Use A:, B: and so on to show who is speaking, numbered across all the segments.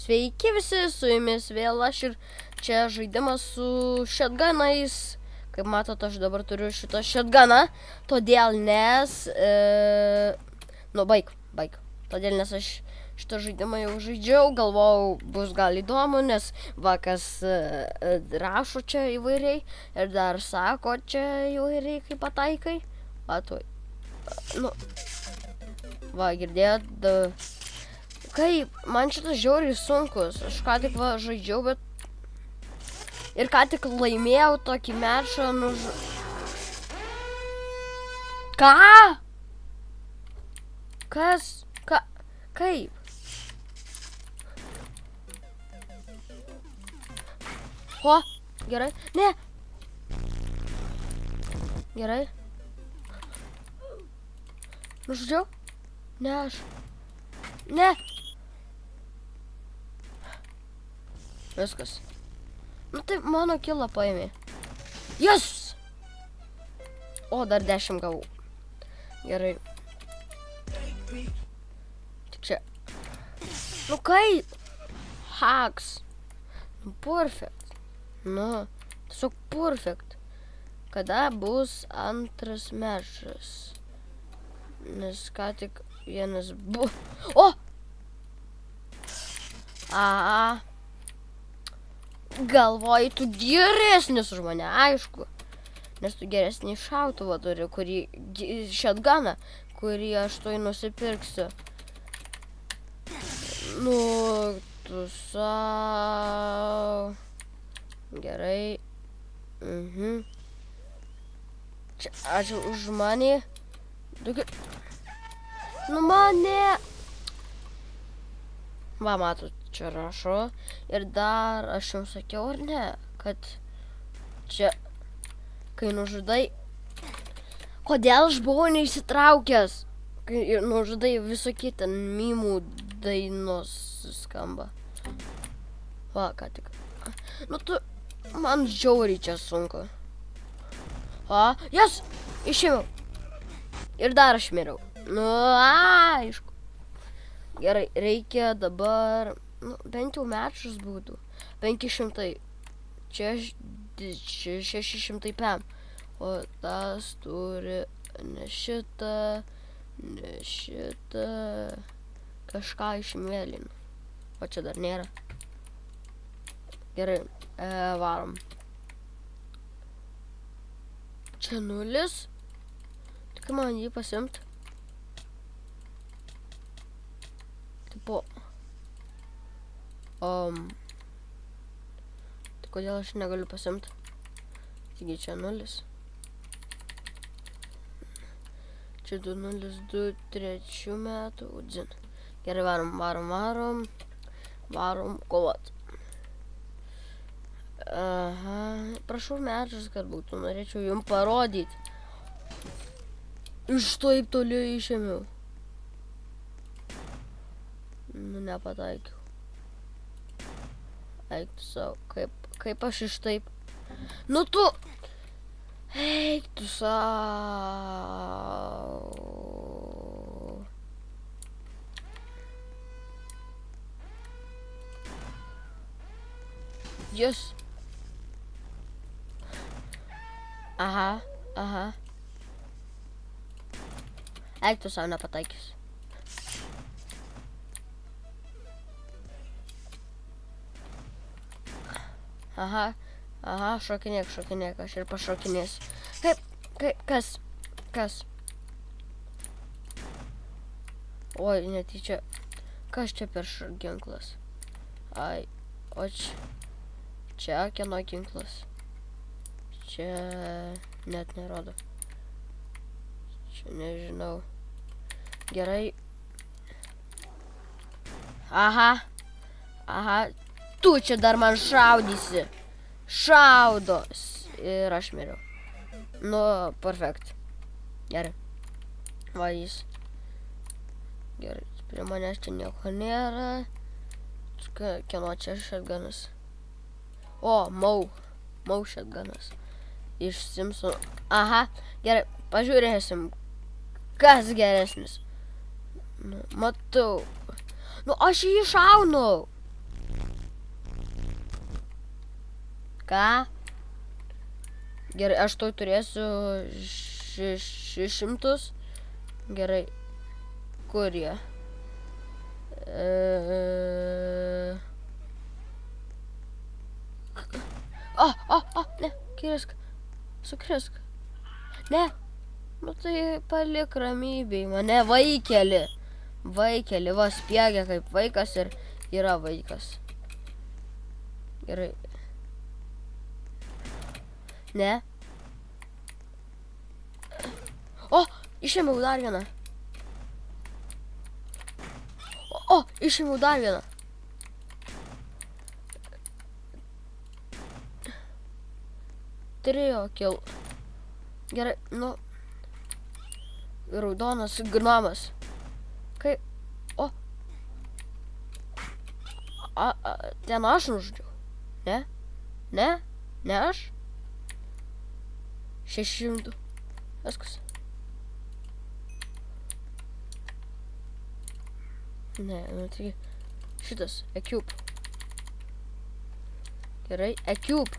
A: Sveiki visi, su jumis vėl aš ir čia žaidimas su shotgunais. Kaip matot, aš dabar turiu šitą shotguną, todėl nes... baig. Todėl nes aš šitą žaidimą jau žaidžiau, galvojau, bus gal įdomu, nes vakas rašo čia įvairiai ir dar sako čia įvairiai, kaip pataikai. Va, girdėjot... Kaip, man šitas žiauriai sunkus, aš ką tik va žaidžiau, bet... Ir ką tik laimėjau tokį mečą, Ką? Kas? Kaip? O, gerai, ne! Gerai. Nužudžiau? Ne, aš... Ne! Viskas. Nu tai mano kilą paėmė. Yes! O, dar 10 gavau. Gerai. Tik čia. Nu kaip? Hacks. Nu, perfect. Nu, tiesiog perfect. Kada bus antras mečas? Nes ką tik vienas buvo. O! Galvoji, tu geresnis už mane, aišku. Nes tu geresnį šautuvą turi, shotguną, kurį aš tuoj nusipirksiu. Nu, tu sau. Gerai. Čia, ačiū už manį. Nu, mane. Va, matot, čia rašo. Ir dar aš jums sakiau, ar ne, kad čia, kai nužudai... Kodėl aš buvau neįsitraukęs? Kai nužudai visokie ten mimų dainos skamba. Va, ką tik. Nu, tu... Man žiauriai čia sunku. Jas! Išėmiau. Ir dar aš miriau. Nu, aišku. Gerai, reikia dabar, bent jau mečas būtų. 500. Čia 600 pem. O tas turi ne šitą, ne šitą. Kažką išmėlinu. O čia dar nėra. Gerai, varom. Čia 0. Tik man jį pasimt. Tipo. Tai kodėl aš negaliu pasimt? Taigi čia 0. Čia 2023 metų. Dzin. Gerai, varom kovot. Aha. Prašau mečas, kad būtų. Norėčiau jums parodyti. Iš taip toli išėmiau. Nu, nepataikiau. Eik tu savo, kaip aš iš taip. Nu tu! Eik tu savo. Yes. Aha. Eik tu savo, nepataikys. Aha, šokinėk, aš ir pašokinėsiu. Kas? Oi, netyčia. Kas čia per ginklas? Ai, o čia kieno ginklas? Čia net nerodo. Čia nežinau. Gerai. Aha. Tu čia dar man šaudysi. Šaudos. Ir aš miriau. Nu, perfekt. Gerai. Va jis. Gerai. Prie manęs čia nieko nėra. Kieno čia shotgunas? O, Mau shotgunas. Iš Simpsonų. Aha. Gerai. Pažiūrėsim. Kas geresnis? Nu, matau. Nu, aš jį šaunu. Ką? Gerai, aš tuoj turėsiu 600. Gerai. Kur jie? Ne, krisk. Sukrisk. Ne. Nu tai palik ramybėj mane, vaikeli. Vaikeli, va spiegia kaip vaikas ir yra vaikas. Gerai. Ne. O, išėmiau dar vieną. O, išėmiau dar vieną. Trio kill. Gerai, nu. Raudonas gnomas. Kai... O. Ten aš nužudžiau. Ne? Ne? Ne aš? 600. Viskas. Ne, nu tai... Šitas, E-Cube. Gerai, E-Cube.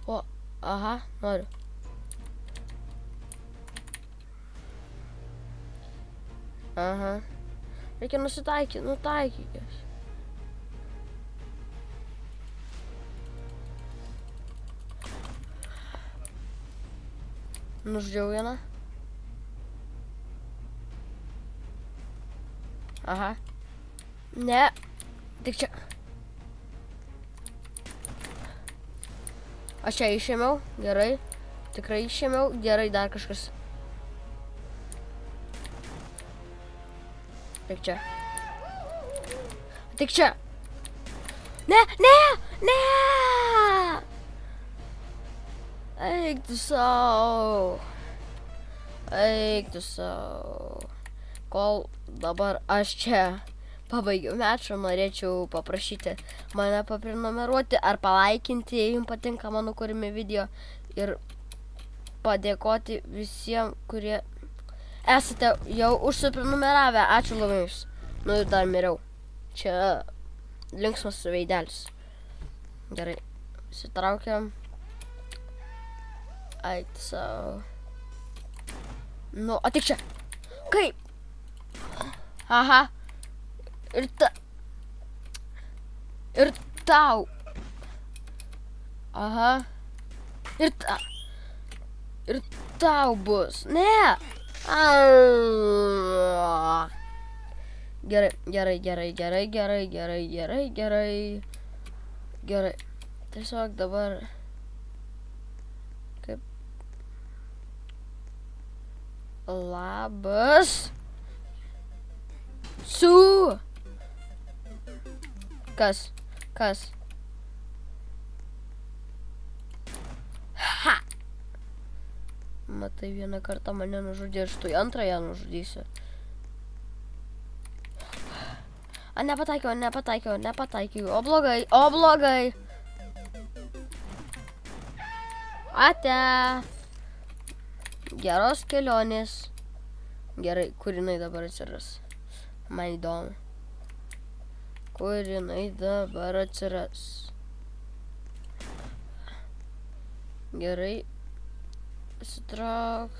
A: O, aha, noriu. Aha. Reikia nusitaikyti, nutaikykis. Nužudžiau vieną. Aha. Ne. Tik čia. Aš čia išėmiau, gerai. Tikrai išėmiau, gerai, dar kažkas. Tik čia. Tik čia. Ne, ne, ne. Eik tu sau. Eik tu sau. Kol dabar aš čia pabaigiau mečą, norėčiau paprašyti mane paprenumeruoti ar palaikinti, jei jums patinka mano kūrimi video ir padėkoti visiems, kurie esate jau užsiprenumeravę. Ačiū labai jums. Nu ir dar miriau. Čia linksmas veidelis. Gerai. Sitraukiam. Ait savo. Nu, atik čia. Kaip? Aha. Ir tau. Aha. Ir tau bus. Ne. Gerai. Tiesiog dabar kaip labas. Kas? Ha! Matai, vieną kartą mane nužudė, aš tu antrąją nužudysiu. Nepataikiau. O blogai. Ate. Geros kelionės. Gerai, kur jinai dabar atsiras? Man įdomu. Kur jinai dabar atsiras? Gerai. Sitrauk.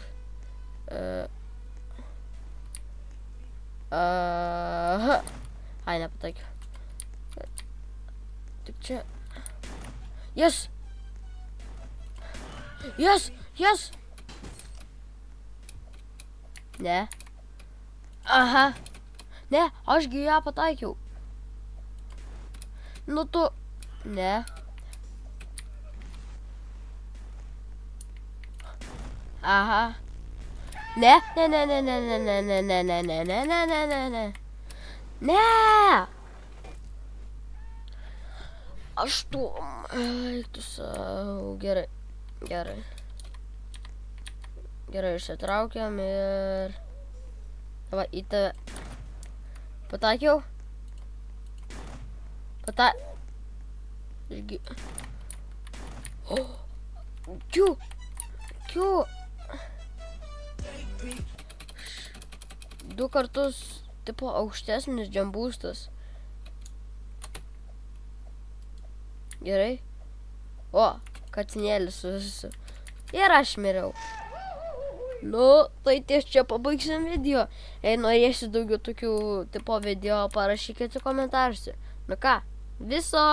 A: Aha. Ai, nepataikiau. Tik čia. Yes! Ne. Aha. Ne, ašgi ją pataikiau. Nu tu. Ne. Aha. Ne. Ne. Aš tu. Eik tu sau. Gerai. Gerai, išsitraukiam ir... Va, į tave. Pataikiau? Irgi... Kiu! Du kartus, tipo, aukštesnis džambūstas. Gerai. O, katinėlis su. Ir aš miriau. Nu, tai ties čia pabaigsim video. Jei norėsi daugiau tokių tipo video, parašykite komentaruose. Nu ką, viso.